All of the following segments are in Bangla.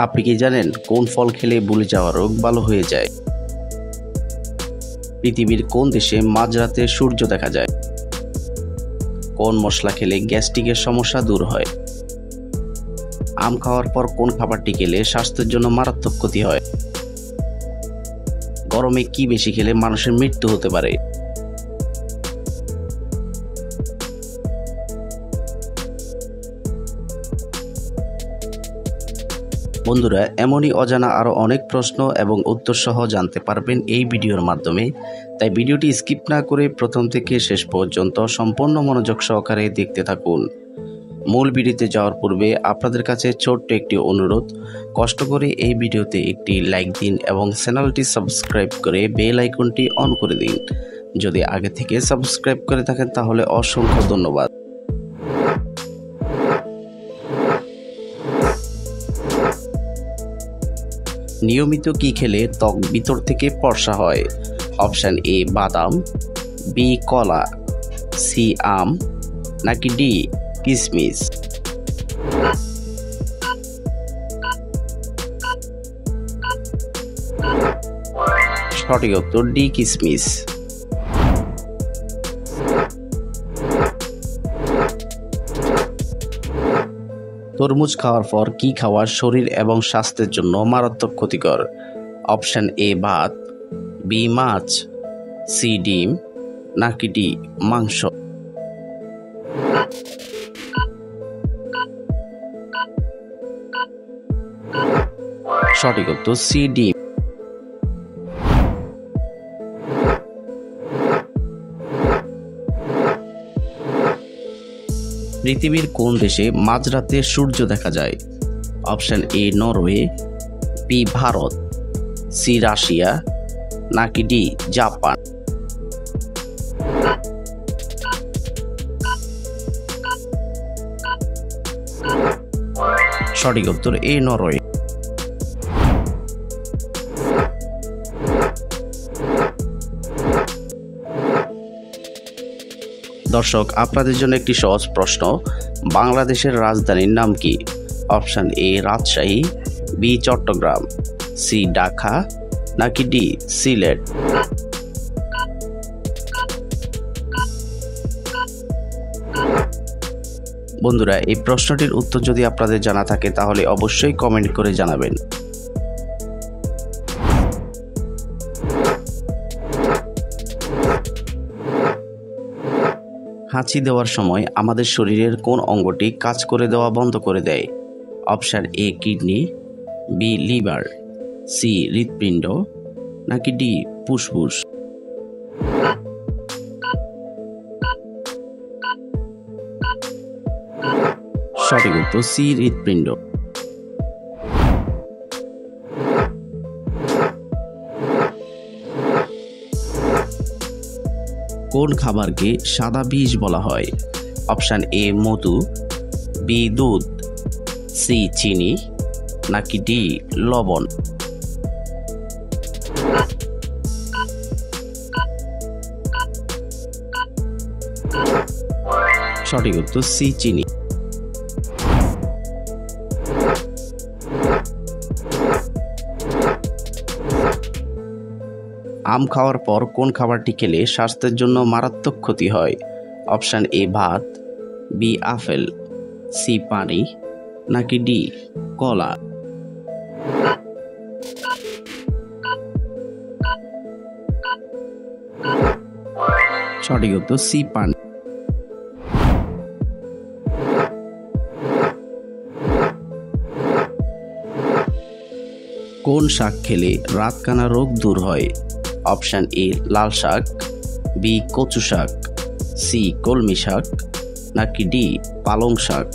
আপনি কি জানেন কোন ফল খেলে ভুলে যাওয়া রোগ ভালো হয়ে যায়? পৃথিবীর কোন দেশে মাঝরাতে সূর্য দেখা যায়? কোন মশলা খেলে গ্যাস্ট্রিকের সমস্যা দূর হয়? আম খাওয়ার পর কোন খাবারটি খেলে স্বাস্থ্যের জন্য মারাত্মক ক্ষতি হয়? গরমে কি বেশি খেলে মানুষের মৃত্যু হতে পারে? বন্ধুরা, এমনই অজানা আরও অনেক প্রশ্ন এবং উত্তর সহ জানতে পারবেন এই ভিডিওর মাধ্যমে। তাই ভিডিওটি স্কিপ না করে প্রথম থেকে শেষ পর্যন্ত সম্পূর্ণ মনোযোগ সহকারে দেখতে থাকুন। মূল ভিডিওতে যাওয়ার পূর্বে আপনাদের কাছে ছোট্ট একটি অনুরোধ, কষ্ট করে এই ভিডিওতে একটি লাইক দিন এবং চ্যানেলটি সাবস্ক্রাইব করে বেল আইকনটি অন করে দিন। যদি আগে থেকে সাবস্ক্রাইব করে থাকেন তাহলে অসংখ্য ধন্যবাদ। নিয়মিত কি খেলে ত্বক ভিতর থেকে ফর্সা হয়? অপশান এ বাদাম, বি কলা, সি আম, নাকি ডি কিশমিশ? সঠিক উত্তর ডি কিশমিশ। তরমুজ খাওয়ার পর কি খাওয়া শরীর এবং স্বাস্থ্যের জন্য মারাত্মক ক্ষতিকর? অপশান এ ভাত, বি মাছ, সি ডিম, নাকি ডি মাংস? সঠিক উত্তর সি ডিম। পৃথিবীর কোন দেশে মাঝরাতে সূর্য দেখা যায়? Option A Norway, B Bharat, C Russia, নাকি ডি জাপান? সঠিক উত্তর এ নরওয়ে। দর্শক, আপনাদের জন্য একটি সহজ প্রশ্ন, বাংলাদেশের রাজধানীর নাম কি? Option A Rajshahi, B Chittagong, C Dhaka, নাকি ডি সিলেট? বন্ধুরা, এই প্রশ্নটির উত্তর যদি আপনাদের জানা থাকে তাহলে অবশ্যই কমেন্ট করে জানাবেন। হাঁচি দেওয়ার সময় আমাদের শরীরের কোন অঙ্গটি কাজ করে দেওয়া বন্ধ করে দেয়? Option A kidney, B liver, C হৃৎপিণ্ড, নাকি ডি ফুসফুস? সঠিক উত্তর সি হৃৎপিণ্ড। কোন খাবারকে সাদা বিষ বলা হয়? অপশান এ মধু, বি দুধ, সি চিনি, নাকি ডি লবণ? সঠিক উত্তর সি চিনি। আম খাওয়ার পর কোন খাবারটি খেলে স্বাস্থ্যের জন্য মারাত্মক ক্ষতি হয়? অপশান এ ভাত, বি আপেল, সি পানি, নাকি ডি কলা? সঠিক উত্তর সি পানি। কোন শাক খেলে রাতকানা রোগ দূর হয়? অপশান এ লাল শাক, বি কচু শাক, সি কলমি শাক, নাকি ডি পালং শাক?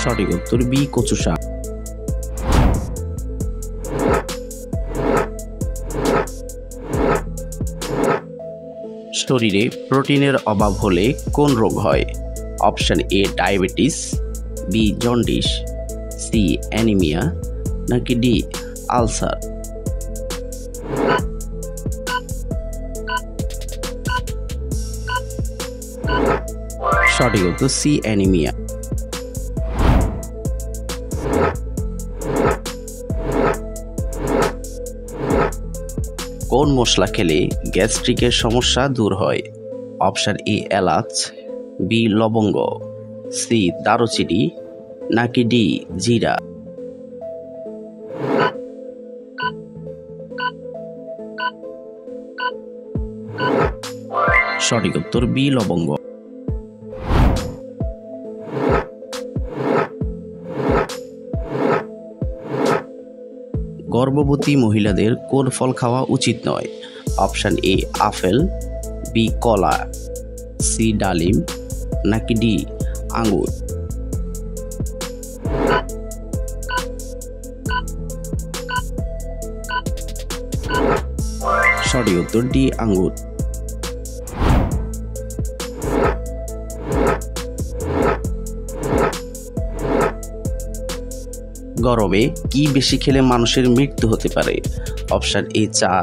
সঠিক উত্তর বি কচু শাক। শরীরে প্রোটিনের অভাব হলে কোন রোগ হয়? Option A diabetes, B jaundice, C anaemia, নাকি ডি আলসার? সঠিক উত্তর সি অ্যানিমিয়া। কোন মশলা খেলে গ্যাস্ট্রিকের সমস্যা দূর হয়? অপশন এ এলাচ, বি লবঙ্গ, সি দারুচিনি, নাকি ডি জিরা। সঠিক উত্তর বি লবঙ্গ। গর্ভবতী মহিলাদের কোন ফল খাওয়া উচিত নয়? অপশন এ আপেল, বি কলা, সি ডালিম, নাকি ডি আঙ্গুর। সঠিক উত্তর ডি আঙ্গুর। গরমে কি বেশি খেলে মানুষের মৃত্যু হতে পারে? অপশন এ চা,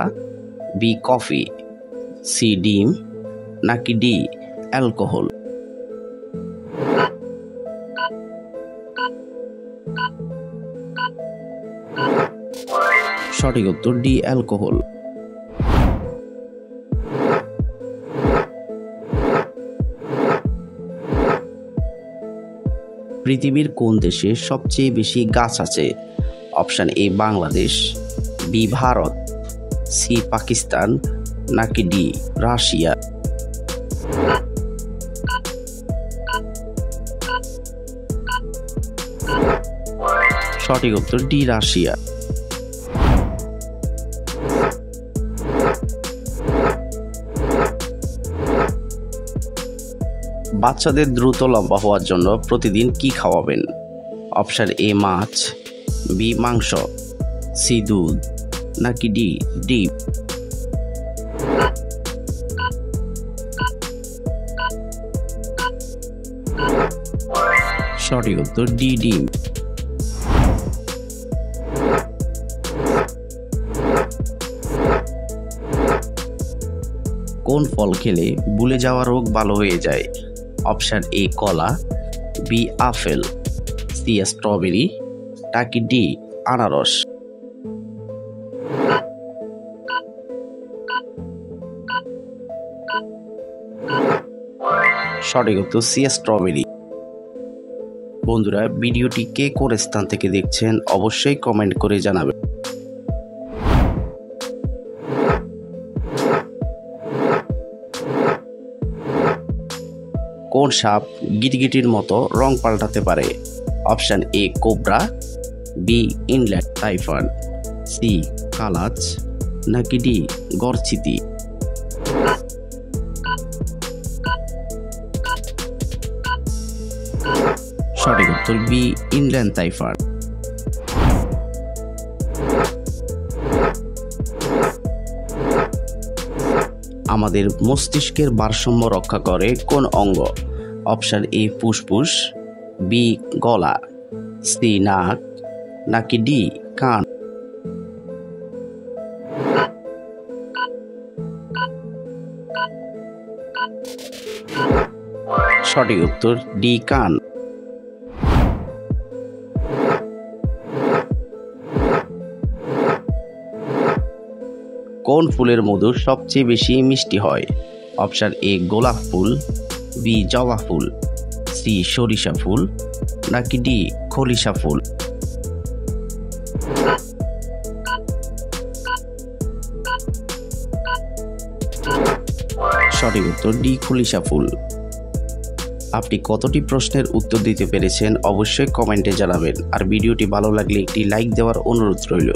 বি কফি, সি ডিম, নাকি ডি অ্যালকোহল। সঠিক উত্তর ডি অ্যালকোহল। পৃথিবীর কোন দেশে সবচেয়ে বেশি গাছ আছে? Option A Bangladesh, B Bharat, C Pakistan, নাকি ডি রাশিয়া। সঠিক উত্তর ডি রাশিয়া। বাচ্চাদের দ্রুত লম্বা হওয়ার জন্য প্রতিদিন কি খাওয়াবেন? অপশন এ মাছ, বি মাংস, সি দুধ, নাকি ডি ডিম। সঠিক উত্তর ডি ডিম। কোন ফল খেলে ভুলে যাওয়া রোগ ভালো হয়ে যায়? অপশন এ কলা, বি আপেল, সি স্ট্রবেরি, নাকি ডি আনারস। সঠিক উত্তর সি স্ট্রবেরি। বন্ধুরা, ভিডিওটি কে কোন স্থান থেকে দেখছেন অবশ্যই কমেন্ট করে জানাবেন। কোন সাপ গিরগিটির মতো রং পাল্টাতে পারে? Option A cobra, B inland taipan, C কালাচ, নাকি ডি গরচিতি। সঠিক উত্তর বি ইনল্যান্ড টাইফন। আমাদের মস্তিষ্কের ভারসাম্য রক্ষা করে কোন অঙ্গ? অপশন এ ফুসফুস, বি গলা, সি নাক, নাকি ডি কান। সঠিক উত্তর ডি কান। কোন ফুলের মধু সবচেয়ে বেশি মিষ্টি হয়? অপশন এ গোলাপ ফুল, বি জবা ফুল, সি সরিষা ফুল, নাকি ডি খলিশা ফুল। সঠিক উত্তর ডি খলিশা ফুল। আপনি কতটি প্রশ্নের উত্তর দিতে পেরেছেন অবশ্যই কমেন্টে জানাবেন, আর ভিডিওটি ভালো লাগলে একটি লাইক দেওয়ার অনুরোধ রইল।